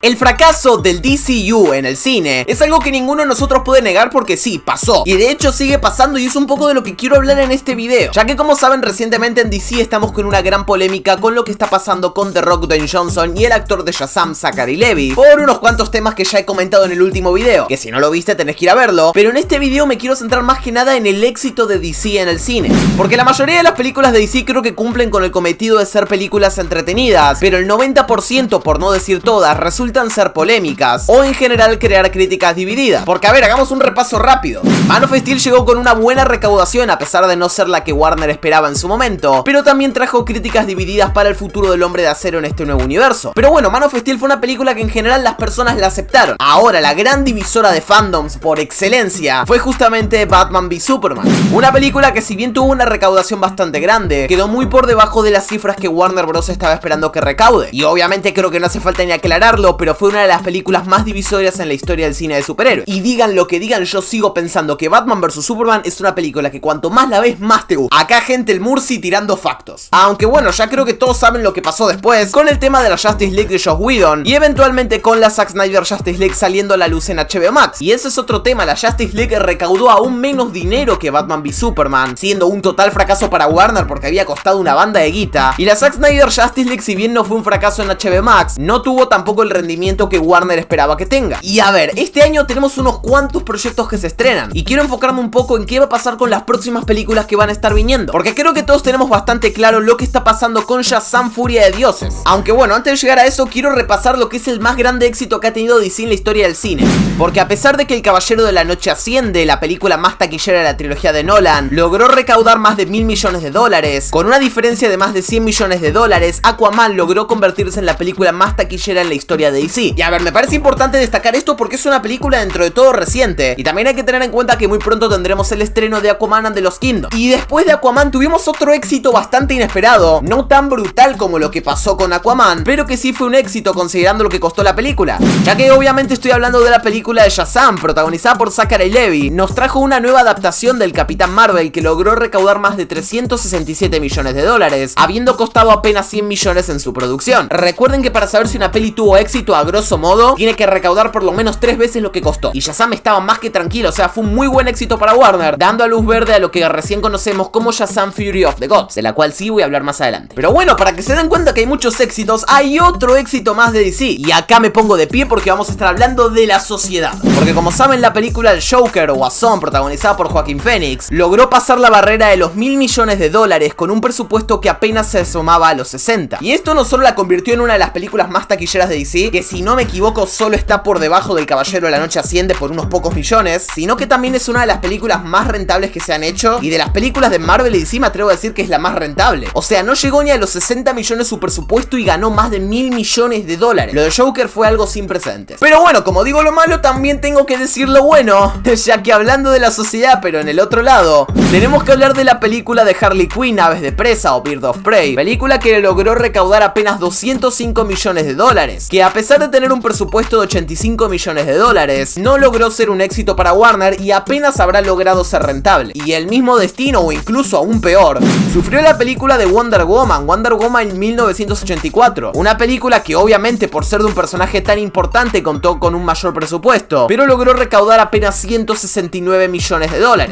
El fracaso del DCU en el cine es algo que ninguno de nosotros puede negar porque sí, pasó. Y de hecho sigue pasando y es un poco de lo que quiero hablar en este video. Ya que como saben, recientemente en DC estamos con una gran polémica con lo que está pasando con The Rock, Dwayne Johnson y el actor de Shazam, Zachary Levi, por unos cuantos temas que ya he comentado en el último video, que si no lo viste tenés que ir a verlo. Pero en este video me quiero centrar más que nada en el éxito de DC en el cine, porque la mayoría de las películas de DC creo que cumplen con el cometido de ser películas entretenidas, pero el 90%, por no decir todas, resultan ser polémicas o en general crear críticas divididas. Porque a ver, hagamos un repaso rápido. Man of Steel llegó con una buena recaudación a pesar de no ser la que Warner esperaba en su momento, pero también trajo críticas divididas para el futuro del Hombre de Acero en este nuevo universo. Pero bueno, Man of Steel fue una película que en general las personas la aceptaron. Ahora, la gran divisora de fandoms por excelencia fue justamente Batman v Superman, una película que si bien tuvo una recaudación bastante grande, quedó muy por debajo de las cifras que Warner Bros. Estaba esperando que recaude. Y obviamente creo que no hace falta ni aclararlo, pero fue una de las películas más divisorias en la historia del cine de superhéroes. Y digan lo que digan, yo sigo pensando que Batman vs Superman es una película que cuanto más la ves, más te gusta. Acá gente el Murci tirando factos. Aunque bueno, ya creo que todos saben lo que pasó después con el tema de la Justice League de Joss Whedon y eventualmente con la Zack Snyder Justice League saliendo a la luz en HBO Max. Y ese es otro tema, la Justice League recaudó aún menos dinero que Batman v Superman, siendo un total fracaso para Warner porque había costado una banda de guita. Y la Zack Snyder Justice League, si bien no fue un fracaso en HBO Max, no tuvo tampoco el rendimiento que Warner esperaba que tenga. Y a ver, este año tenemos unos cuantos proyectos que se estrenan y quiero enfocarme un poco en qué va a pasar con las próximas películas que van a estar viniendo, porque creo que todos tenemos bastante claro lo que está pasando con Shazam: Furia de Dioses. Aunque bueno, antes de llegar a eso quiero repasar lo que es el más grande éxito que ha tenido DC en la historia del cine, porque a pesar de que El Caballero de la Noche Asciende, la película más taquillera de la trilogía de Nolan, logró recaudar más de $1.000 millones, con una diferencia de más de $100 millones, Aquaman logró convertirse en la película más taquillera en la historia de DC. Y a ver, me parece importante destacar esto porque es una película dentro de todo reciente, y también hay que tener en cuenta que muy pronto tendremos el estreno de Aquaman and the Lost Kingdom. Y después de Aquaman tuvimos otro éxito bastante inesperado, no tan brutal como lo que pasó con Aquaman, pero que sí fue un éxito considerando lo que costó la película, ya que obviamente estoy hablando de la película de Shazam, protagonizada por Zachary Levi. Nos trajo una nueva adaptación del Capitán Marvel que logró recaudar más de $367 millones, habiendo costado apenas 100 millones en su producción. Recuerden que para saber si una peli tuvo éxito, a grosso modo, tiene que recaudar por lo menos 3 veces lo que costó. Y Shazam estaba más que tranquilo, o sea, fue un muy buen éxito para Warner, dando a luz verde a lo que recién conocemos como Shazam: Fury of the Gods, de la cual sí voy a hablar más adelante. Pero bueno, para que se den cuenta que hay muchos éxitos, hay otro éxito más de DC. Y acá me pongo de pie porque vamos a estar hablando de La Sociedad. Porque como saben, la película El Joker o Guasón, protagonizada por Joaquin Phoenix, logró pasar la barrera de los $1.000 millones con un presupuesto que apenas se sumaba a los 60. Y esto no solo la convirtió en una de las películas más taquilleras de DC, que si no me equivoco solo está por debajo del Caballero de la Noche Asciende por unos pocos millones, sino que también es una de las películas más rentables que se han hecho, y de las películas de Marvel y DC me atrevo a decir que es la más rentable. O sea, no llegó ni a los 60 millones su presupuesto y ganó más de $1.000 millones. Lo de Joker fue algo sin precedentes. Pero bueno, como digo lo malo, también tengo que decir lo bueno, ya que hablando de La Sociedad, pero en el otro lado, tenemos que hablar de la película de Harley Quinn, Aves de Presa o Birds of Prey, película que logró recaudar apenas $205 millones, que a pesar de tener un presupuesto de $85 millones, no logró ser un éxito para Warner y apenas habrá logrado ser rentable. Y el mismo destino, o incluso aún peor, sufrió la película de Wonder Woman en 1984, una película que obviamente por ser de un personaje tan importante contó con un mayor presupuesto, pero logró recaudar apenas $169 millones.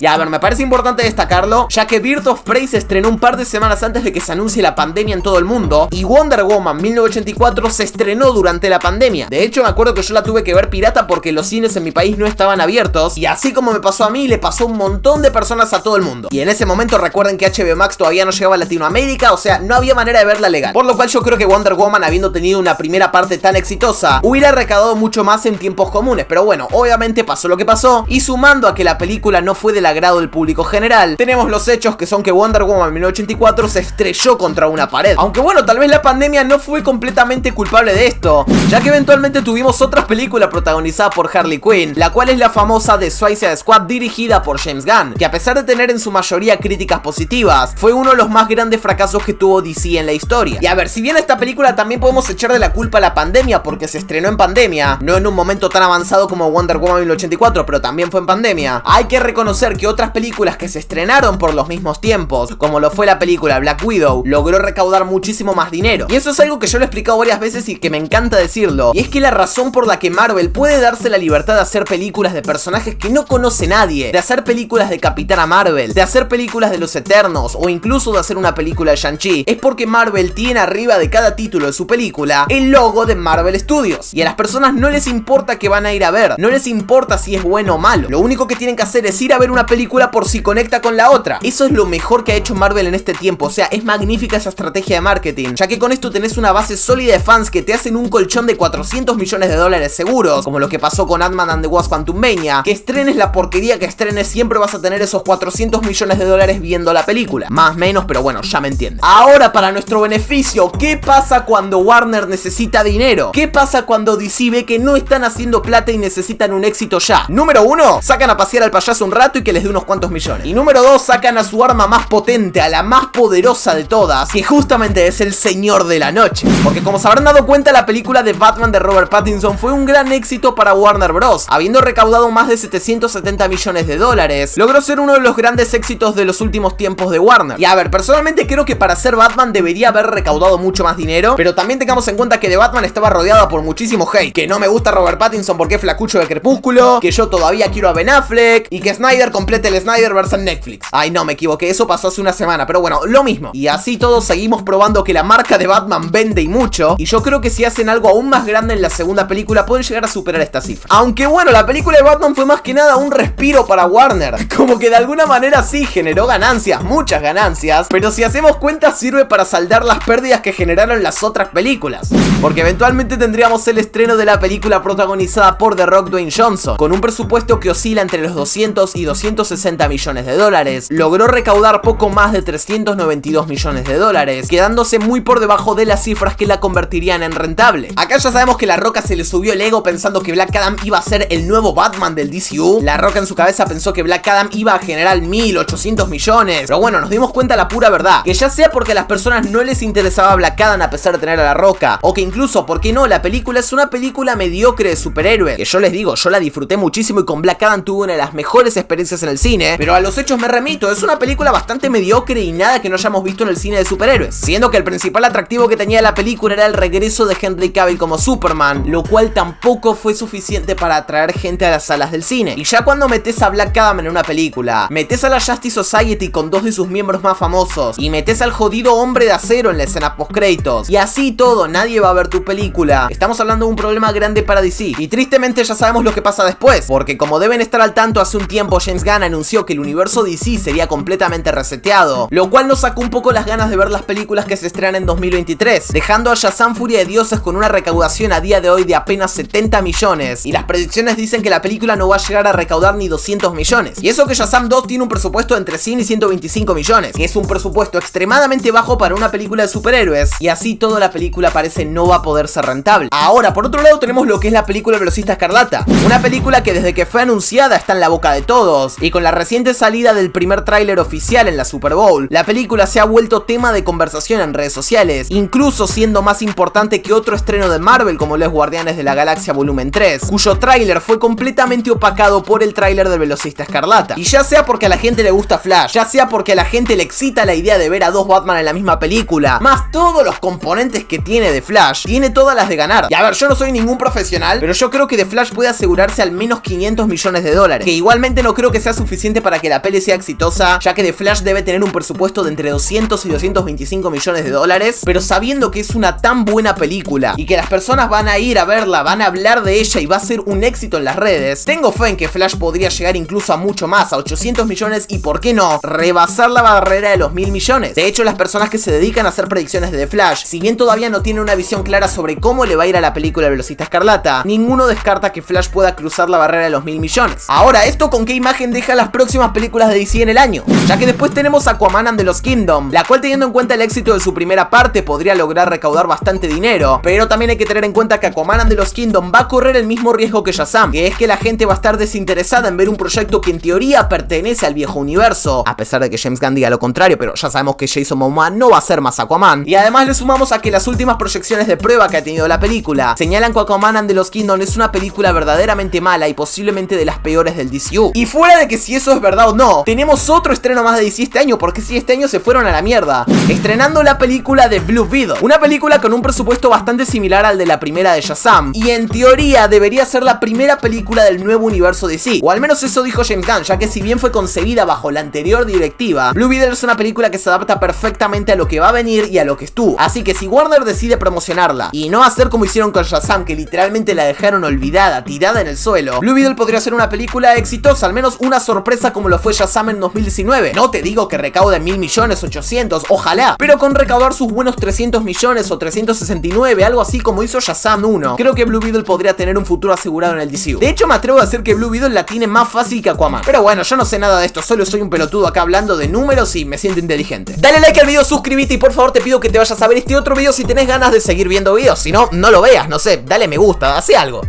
Y a ver, me parece importante destacarlo, ya que Birds of Prey se estrenó un par de semanas antes de que se anuncie la pandemia en todo el mundo, y Wonder Woman 1984 se estrenó durante la pandemia. De hecho, me acuerdo que yo la tuve que ver pirata porque los cines en mi país no estaban abiertos, y así como me pasó a mí, le pasó a un montón de personas a todo el mundo. Y en ese momento recuerden que HBO Max todavía no llegaba a Latinoamérica, o sea, no había manera de verla legal. Por lo cual yo creo que Wonder Woman, habiendo tenido una primera parte tan exitosa, hubiera recaudado mucho más en tiempos comunes. Pero bueno, obviamente pasó lo que pasó, y sumando a que la película no fue del agrado del público general, tenemos los hechos que son que Wonder Woman 1984 se estrelló contra una pared. Aunque bueno, tal vez la pandemia no fue completamente culpable de esto, ya que eventualmente tuvimos otra película protagonizada por Harley Quinn, la cual es la famosa The Suicide Squad, dirigida por James Gunn, que a pesar de tener en su mayoría críticas positivas, fue uno de los más grandes fracasos que tuvo DC en la historia. Y a ver, si bien esta película también podemos echar de la culpa a la pandemia porque se estrenó en pandemia, no en un momento tan avanzado como Wonder Woman 1984, pero también fue en pandemia, hay que reconocer que otras películas que se estrenaron por los mismos tiempos, como lo fue la película Black Widow, logró recaudar muchísimo más dinero. Y eso es algo que yo lo he explicado varias veces y que me encanta decirlo, y es que la razón por la que Marvel puede darse la libertad de hacer películas de personajes que no conoce nadie, de hacer películas de Capitana Marvel, de hacer películas de los Eternos o incluso de hacer una película de Shang-Chi, es porque Marvel tiene arriba de cada título de su película el logo de Marvel Studios, y a las personas no les importa que van a ir a ver, no les importa si es bueno o malo, lo único que tienen que hacer es ir a ver una película por si conecta con la otra. Eso es lo mejor que ha hecho Marvel en este tiempo, o sea, es magnífica esa estrategia de marketing, ya que con esto tenés una base sólida de fans que te hacen un colchón de 400 millones de dólares seguros, como lo que pasó con Ant-Man and the Wasp: Quantumania. Que estrenes la porquería que estrenes, siempre vas a tener esos 400 millones de dólares viendo la película, más o menos, pero bueno, ya me entienden. Ahora, para nuestro beneficio, ¿qué pasa cuando Warner necesita dinero? ¿Qué pasa cuando DC ve que no están haciendo plata y necesitan un éxito ya? Número 1, sacan a pasear al payaso un rato y que les dé unos cuantos millones. Y número 2, sacan a su arma más potente, a la más poderosa de todas, que justamente es el Señor de la Noche. Porque como se habrán dado cuenta, la película de Batman de Robert Pattinson fue un gran éxito para Warner Bros. Habiendo recaudado más de 770 millones de dólares, logró ser uno de los grandes éxitos de los últimos tiempos de Warner. Y a ver, personalmente creo que para ser Batman debería haber recaudado mucho más dinero, pero también tengamos en cuenta que The Batman estaba rodeada por muchísimo hate, que no me gusta Robert Pattinson porque es flacucho de Crepúsculo, que yo todavía quiero a Ben Affleck, y que Snyder complete el Snyderverse en Netflix. Ay, no, me equivoqué, eso pasó hace una semana, pero bueno, lo mismo. Y así todos seguimos probando que la marca de Batman vende y mucho, y yo creo que si hacen algo aún más grande en la segunda película pueden llegar a superar esta cifra. Aunque bueno, la película de Batman fue más que nada un respiro para Warner, como que de alguna manera sí generó ganancias, muchas ganancias, pero si hacemos cuenta sirve para saldar las pérdidas que generaron las otras películas, porque eventualmente tendríamos el estreno de la película protagonizada por The Rock, Dwayne Johnson, con un presupuesto que oscila entre los 200 y 260 millones de dólares, logró recaudar poco más de 392 millones de dólares, quedándose muy por debajo de las cifras que la convertirían en rentable. Acá ya sabemos que La Roca se le subió el ego pensando que Black Adam iba a ser el nuevo Batman del DCU. La Roca en su cabeza pensó que Black Adam iba a generar 1800 millones, pero bueno, nos dimos cuenta la pura verdad, que ya sea porque a las personas no les interesaba Black Adam a pesar de tener a La Roca, o que incluso, ¿por qué no?, la película es una película mediocre de superhéroes, que yo les digo, yo la disfruté muchísimo y con Black Adam tuve una de las mejores experiencias en el cine, pero a los hechos me remito, es una película bastante mediocre y nada que no hayamos visto en el cine de superhéroes, siendo que el principal atractivo que tenía la película era el regreso de Henry Cavill como Superman, lo cual tampoco fue suficiente para atraer gente a las salas del cine. Y ya cuando metes a Black Adam en una película, metes a la Justice Society con dos de sus miembros más famosos, y metes al jodido Hombre de Acero en la escena post-créditos, y así todo, nadie va a ver tu película, estamos hablando de un problema grande para DC. Y tristemente ya sabemos lo que pasa después, porque como deben estar al tanto, hace un tiempo James Gunn anunció que el universo DC sería completamente reseteado, lo cual nos sacó un poco las ganas de ver las películas que se estrenan en 2023, dejando a Shazam: Furia de Dioses con una recaudación a día de hoy de apenas 70 millones, y las predicciones dicen que la película no va a llegar a recaudar ni 200 millones, y eso que Shazam 2 tiene un presupuesto de entre 100 y 125 millones, que es un presupuesto extremadamente bajo para una película de superhéroes, y así toda la película parece no va a poder ser rentable. Ahora, por otro lado tenemos lo que es la película El Velocista Escarlata, una película que desde que fue anunciada está en la boca de todos, y con la reciente salida del primer tráiler oficial en la Super Bowl, la película se ha vuelto tema de conversación en redes sociales, incluso siendo más importante que otro estreno de Marvel como los Guardianes de la Galaxia Volumen 3, cuyo tráiler fue completamente opacado por el tráiler del Velocista Escarlata. Y ya sea porque a la gente le gusta Flash, ya sea porque a la gente le excita la idea de ver a dos Batman en la misma película, más todos los componentes que tiene de Flash, tiene todas las de ganar. Y a ver, yo no soy ningún profesional, pero yo creo que The Flash puede asegurarse al menos 500 millones de dólares, que igualmente no creo que sea suficiente para que la peli sea exitosa, ya que The Flash debe tener un presupuesto de entre 200 y 225 millones de dólares, pero sabiendo que es una tan buena película y que las personas van a ir a verla, van a hablar de ella y va a ser un éxito en las redes, tengo fe en que Flash podría llegar incluso a mucho más, a 800 millones y por qué no, rebasar la barrera de los 1000 millones. De hecho, las personas que se dedican a hacer predicciones de The Flash, si bien todavía no tienen una visión clara sobre cómo le va a ir a la película El Velocista Escarlata, ninguno descarta que Flash pueda cruzar la barrera de los 1000 millones. Ahora, ¿esto con qué imagen deja las próximas películas de DC en el año? Ya que después tenemos Aquaman and the Lost Kingdom, la cual, teniendo en cuenta el éxito de su primera parte, podría lograr recaudar bastante dinero, pero también hay que tener en cuenta que Aquaman and the Lost Kingdom va a correr el mismo riesgo que Shazam, que es que la gente va a estar desinteresada en ver un proyecto que en teoría pertenece al viejo universo, a pesar de que James Gunn diga lo contrario, pero ya sabemos que Jason Momoa no va a ser más Aquaman. Y además le sumamos a que las últimas proyecciones de prueba que ha tenido la película señalan que Aquaman and the Lost Kingdom es una película verdaderamente mala y posiblemente de las peores del DCU. Y fuera de que si eso es verdad o no, tenemos otro estreno más de DC este año, porque si este año se fueron a la mierda, estrenando la película de Blue Beetle, una película con un presupuesto bastante similar similar al de la primera de Shazam, y en teoría debería ser la primera película del nuevo universo DC, o al menos eso dijo James Gunn, ya que si bien fue concebida bajo la anterior directiva, Blue Beetle es una película que se adapta perfectamente a lo que va a venir y a lo que estuvo, así que si Warner decide promocionarla y no hacer como hicieron con Shazam, que literalmente la dejaron olvidada, tirada en el suelo, Blue Beetle podría ser una película exitosa, al menos una sorpresa como lo fue Shazam en 2019. No te digo que recaude 1.000 millones, 800, ojalá, pero con recaudar sus buenos 300 millones o 369, algo así como hizo Shazam 1, creo que Blue Beetle podría tener un futuro asegurado en el DCU. De hecho, me atrevo a decir que Blue Beetle la tiene más fácil que Aquaman. Pero bueno, yo no sé nada de esto, solo soy un pelotudo acá hablando de números y me siento inteligente. Dale like al video, suscríbete y por favor te pido que te vayas a ver este otro video si tenés ganas de seguir viendo videos. Si no, no lo veas, no sé, dale me gusta, hace algo.